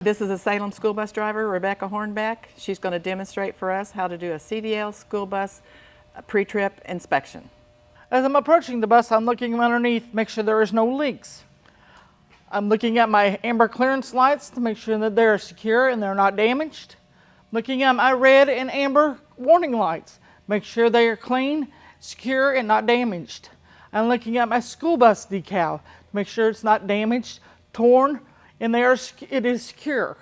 This is a Salem school bus driver, Rebecca Hornback. She's going to demonstrate for us how to do a CDL school bus pre-trip inspection. As I'm approaching the bus, I'm looking underneath, make sure there is no leaks. I'm looking at my amber clearance lights to make sure that they're secure and they're not damaged. Looking at my red and amber warning lights, make sure they are clean, secure, and not damaged. I'm looking at my school bus decal to make sure it's not damaged, torn, and it is secure.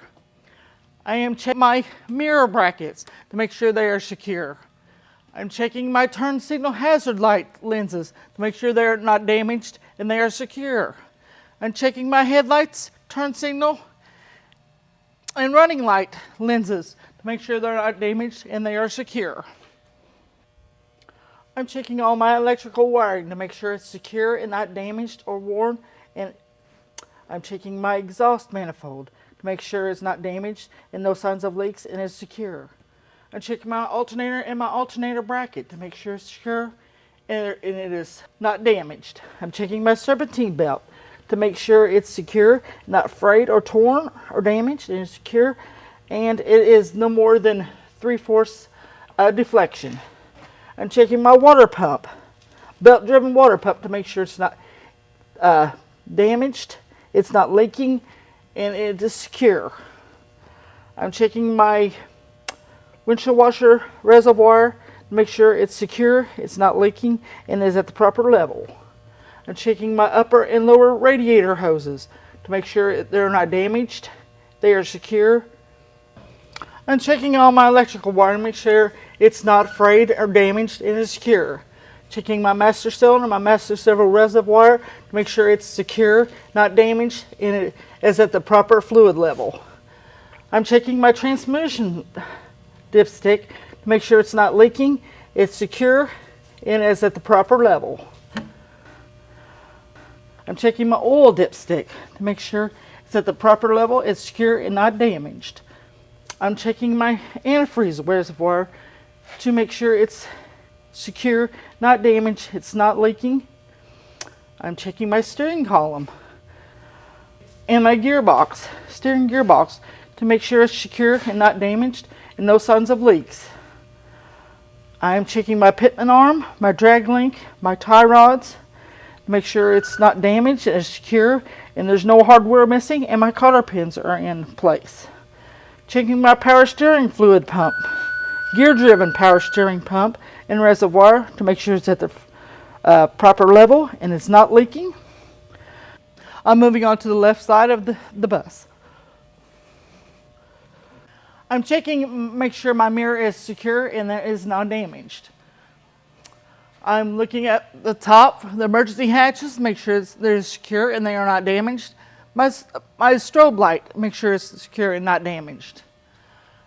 I am checking my mirror brackets to make sure they are secure. I'm checking my turn signal hazard light lenses to make sure they're not damaged and they are secure. I'm checking my headlights, turn signal, and running light lenses to make sure they're not damaged and they are secure. I'm checking all my electrical wiring to make sure it's secure and not damaged or worn, and I'm checking my exhaust manifold to make sure it's not damaged and no signs of leaks and is secure. I'm checking my alternator and my alternator bracket to make sure it's secure and it is not damaged. I'm checking my serpentine belt to make sure it's secure, not frayed or torn or damaged, and it's secure, and it is no more than 3/4 deflection. I'm checking my water pump, belt-driven water pump, to make sure it's not damaged, it's not leaking, and it is secure. I'm checking my windshield washer reservoir to make sure it's secure, it's not leaking, and is at the proper level. I'm checking my upper and lower radiator hoses to make sure they're not damaged, they are secure. I'm checking all my electrical wiring to make sure it's not frayed or damaged and is secure. Checking my master cylinder, my master cylinder reservoir to make sure it's secure, not damaged, and it is at the proper fluid level. I'm checking my transmission dipstick to make sure it's not leaking, it's secure, and is at the proper level. I'm checking my oil dipstick to make sure it's at the proper level, it's secure and not damaged. I'm checking my antifreeze reservoir to make sure it's secure, not damaged, it's not leaking. I'm checking my steering column and my steering gearbox to make sure it's secure and not damaged and no signs of leaks. I'm checking my pitman arm, my drag link, my tie rods, make sure it's not damaged and it's secure and there's no hardware missing, and my cotter pins are in place. Checking my power steering fluid pump, gear driven power steering pump and reservoir to make sure it's at the proper level and it's not leaking. I'm moving on to the left side of the bus. I'm checking, make sure my mirror is secure and that is not damaged. I'm looking at the top, the emergency hatches, make sure they're secure and they are not damaged. My strobe light, make sure it's secure and not damaged.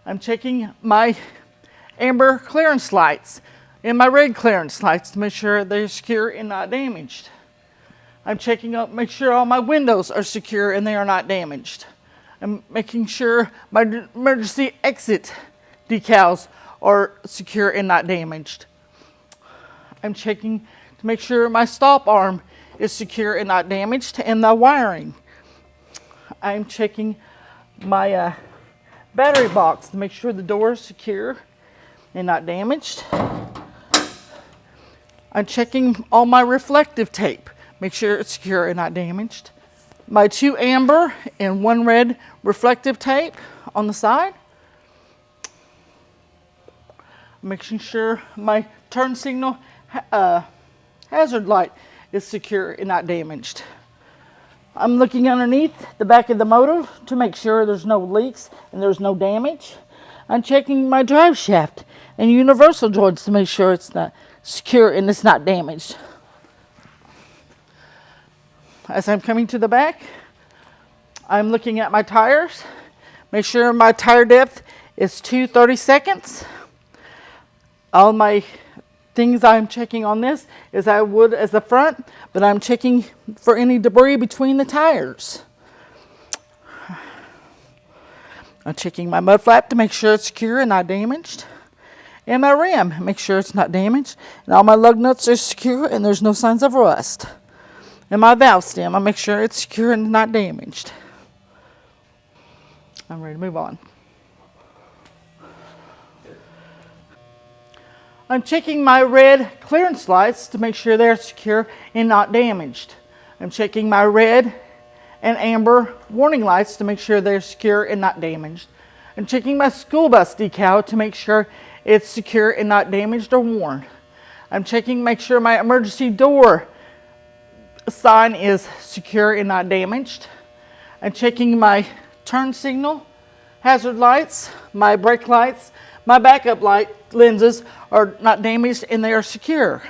I'm checking my amber clearance lights and my red clearance lights to make sure they're secure and not damaged. I'm checking up, make sure all my windows are secure and they are not damaged. I'm making sure my emergency exit decals are secure and not damaged. I'm checking to make sure my stop arm is secure and not damaged, and the wiring. I'm checking my battery box to make sure the door is secure and not damaged. I'm checking all my reflective tape, make sure it's secure and not damaged. My 2 amber and 1 red reflective tape on the side. Making sure my turn signal hazard light is secure and not damaged. I'm looking underneath the back of the motor to make sure there's no leaks and there's no damage. I'm checking my drive shaft and universal joints to make sure it's not secure and it's not damaged. As I'm coming to the back, I'm looking at my tires. Make sure my tire depth is 2/32. All my things I'm checking on this is I would as the front, but I'm checking for any debris between the tires. I'm checking my mud flap to make sure it's secure and not damaged. And my rim, make sure it's not damaged. And all my lug nuts are secure and there's no signs of rust. And my valve stem, I make sure it's secure and not damaged. I'm ready to move on. I'm checking my red clearance lights to make sure they're secure and not damaged. I'm checking my red and amber warning lights to make sure they're secure and not damaged. I'm checking my school bus decal to make sure it's secure and not damaged or worn. I'm checking, make sure my emergency door sign is secure and not damaged. I'm checking my turn signal, hazard lights, my brake lights, my backup light lenses are not damaged and they are secure.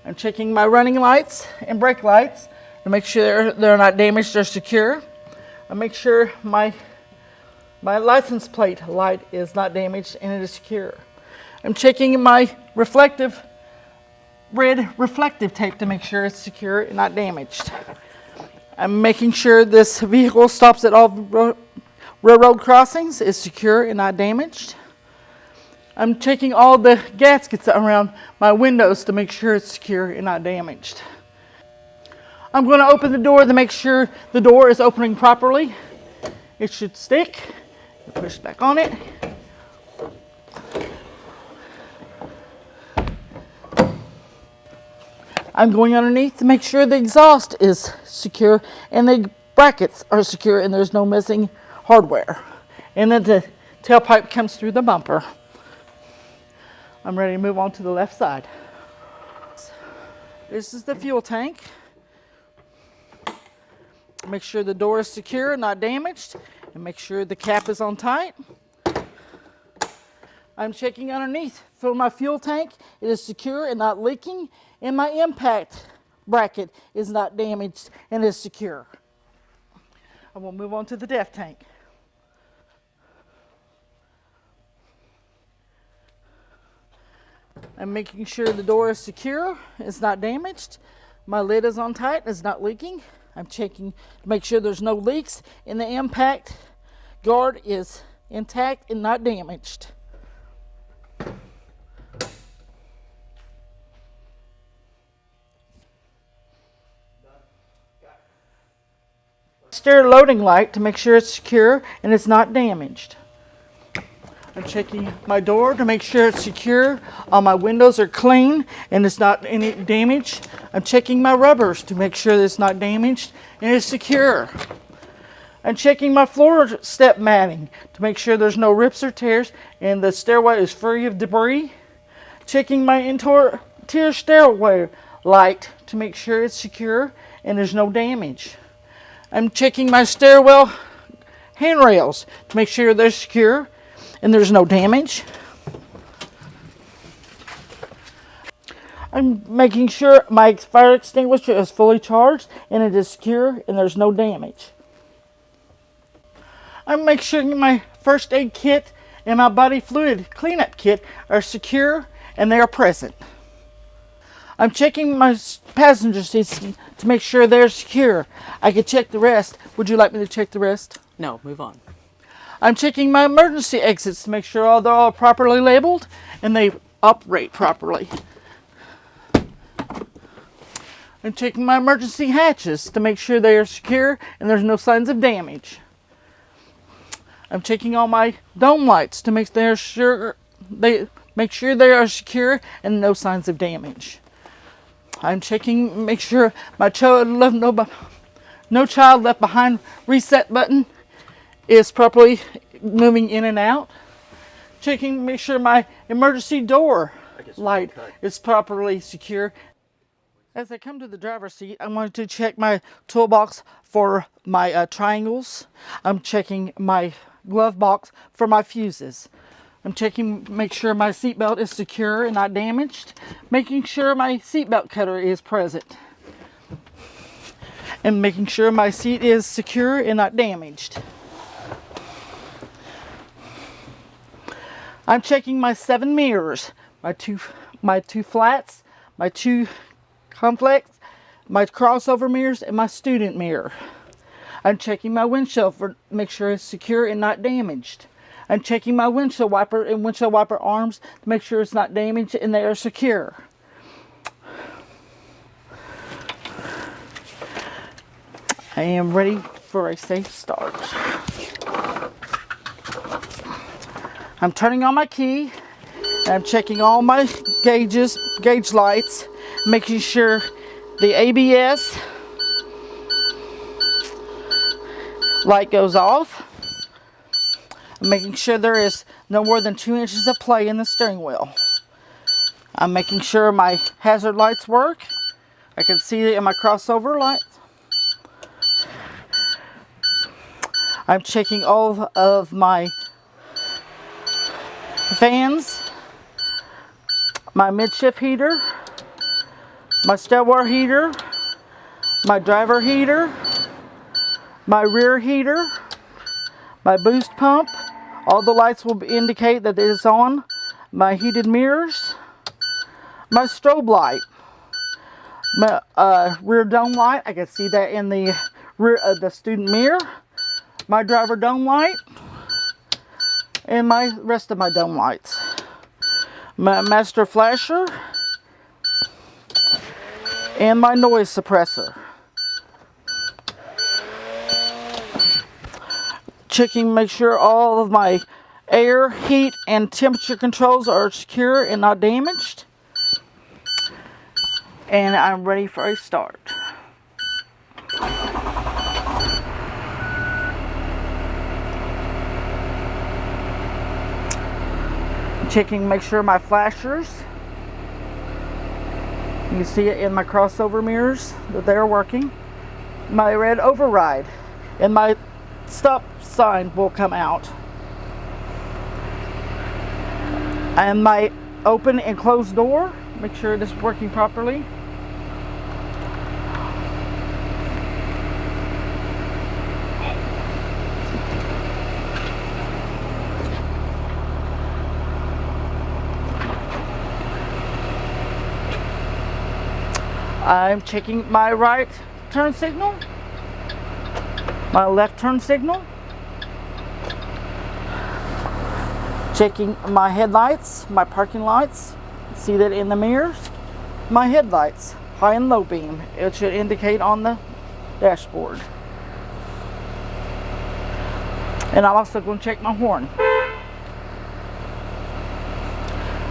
I'm checking my running lights and brake lights to make sure they're not damaged or secure. I make sure my license plate light is not damaged and it is secure. I'm checking my red reflective tape to make sure it's secure and not damaged. I'm making sure this vehicle stops at all railroad crossings, is secure and not damaged. I'm checking all the gaskets around my windows to make sure it's secure and not damaged. I'm going to open the door to make sure the door is opening properly. It should stick. Push back on it. I'm going underneath to make sure the exhaust is secure and the brackets are secure and there's no missing hardware. And then the tailpipe comes through the bumper. I'm ready to move on to the left side. This is the fuel tank. Make sure the door is secure and not damaged, and make sure the cap is on tight. I'm checking underneath for my fuel tank. It is secure and not leaking, and my impact bracket is not damaged and is secure. I will move on to the DEF tank. I'm making sure the door is secure, it's not damaged. My lid is on tight, it's not leaking. I'm checking to make sure there's no leaks and the impact guard is intact and not damaged. Stair loading light to make sure it's secure and it's not damaged. I'm checking my door to make sure it's secure. All my windows are clean and it's not any damage. I'm checking my rubbers to make sure that it's not damaged and it's secure. I'm checking my floor step matting to make sure there's no rips or tears and the stairway is free of debris. Checking my interior stairway light to make sure it's secure and there's no damage. I'm checking my stairwell handrails to make sure they're secure and there's no damage. I'm making sure my fire extinguisher is fully charged and it is secure and there's no damage. I'm making sure my first aid kit and my body fluid cleanup kit are secure and they are present. I'm checking my passenger seats to make sure they're secure. I can check the rest. Would you like me to check the rest? No, move on. I'm checking my emergency exits to make sure they're all properly labeled and they operate properly. I'm checking my emergency hatches to make sure they are secure and there's no signs of damage. I'm checking all my dome lights to make sure they are secure and no signs of damage. I'm checking, make sure my no child left behind reset button is properly moving in and out. Checking, make sure my emergency door light is properly secure. As I come to the driver's seat, I want to check my toolbox for my triangles. I'm checking my glove box for my fuses. I'm checking, make sure my seatbelt is secure and not damaged. Making sure my seatbelt cutter is present. And making sure my seat is secure and not damaged. I'm checking my 7 mirrors, my two flats, my 2 complex, my crossover mirrors, and my student mirror. I'm checking my windshield for make sure it's secure and not damaged. I'm checking my windshield wiper and windshield wiper arms to make sure it's not damaged and they are secure. I am ready for a safe start. I'm turning on my key. And I'm checking all my gauge lights, making sure the ABS light goes off. I'm making sure there is no more than 2 inches of play in the steering wheel. I'm making sure my hazard lights work. I can see it in my crossover lights. I'm checking all of my fans, my midship heater, my stairwell heater, my driver heater, my rear heater, my boost pump. All the lights will indicate that it is on. My heated mirrors, my strobe light, my rear dome light. I can see that in the rear of the student mirror. My driver dome light, and my rest of my dome lights. My master flasher, and my noise suppressor. Checking, make sure all of my air, heat, and temperature controls are secure and not damaged. And I'm ready for a start. Checking, make sure my flashers, you can see it in my crossover mirrors that they're working. My red override and my stop sign will come out. And my open and closed door, make sure it is working properly. I'm checking my right turn signal, my left turn signal, checking my headlights, my parking lights, see that in the mirrors, my headlights, high and low beam, it should indicate on the dashboard. And I'm also going to check my horn.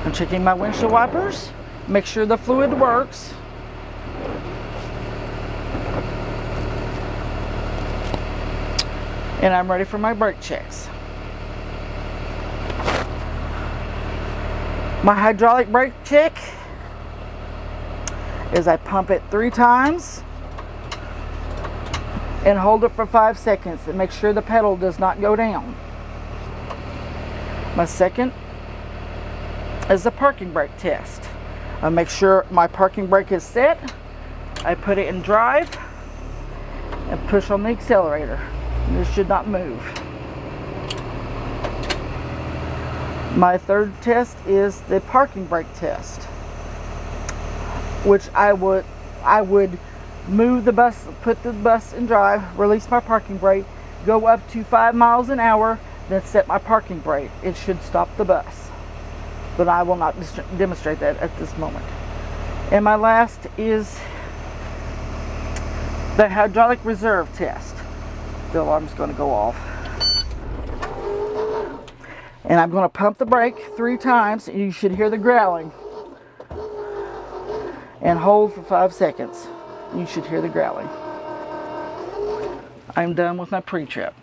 I'm checking my windshield wipers, make sure the fluid works. And I'm ready for my brake checks. My hydraulic brake check is I pump it 3 times and hold it for 5 seconds and make sure the pedal does not go down. My second is the parking brake test. I make sure my parking brake is set. I put it in drive and push on the accelerator. This should not move. My third test is the parking brake test, which I would move the bus, put the bus in drive, release my parking brake, go up to 5 miles an hour, then set my parking brake. It should stop the bus, but I will not demonstrate that at this moment. And my last is the hydraulic reserve test. The alarm's going to go off. And I'm going to pump the brake 3 times. You should hear the growling. And hold for 5 seconds. You should hear the growling. I'm done with my pre-trip.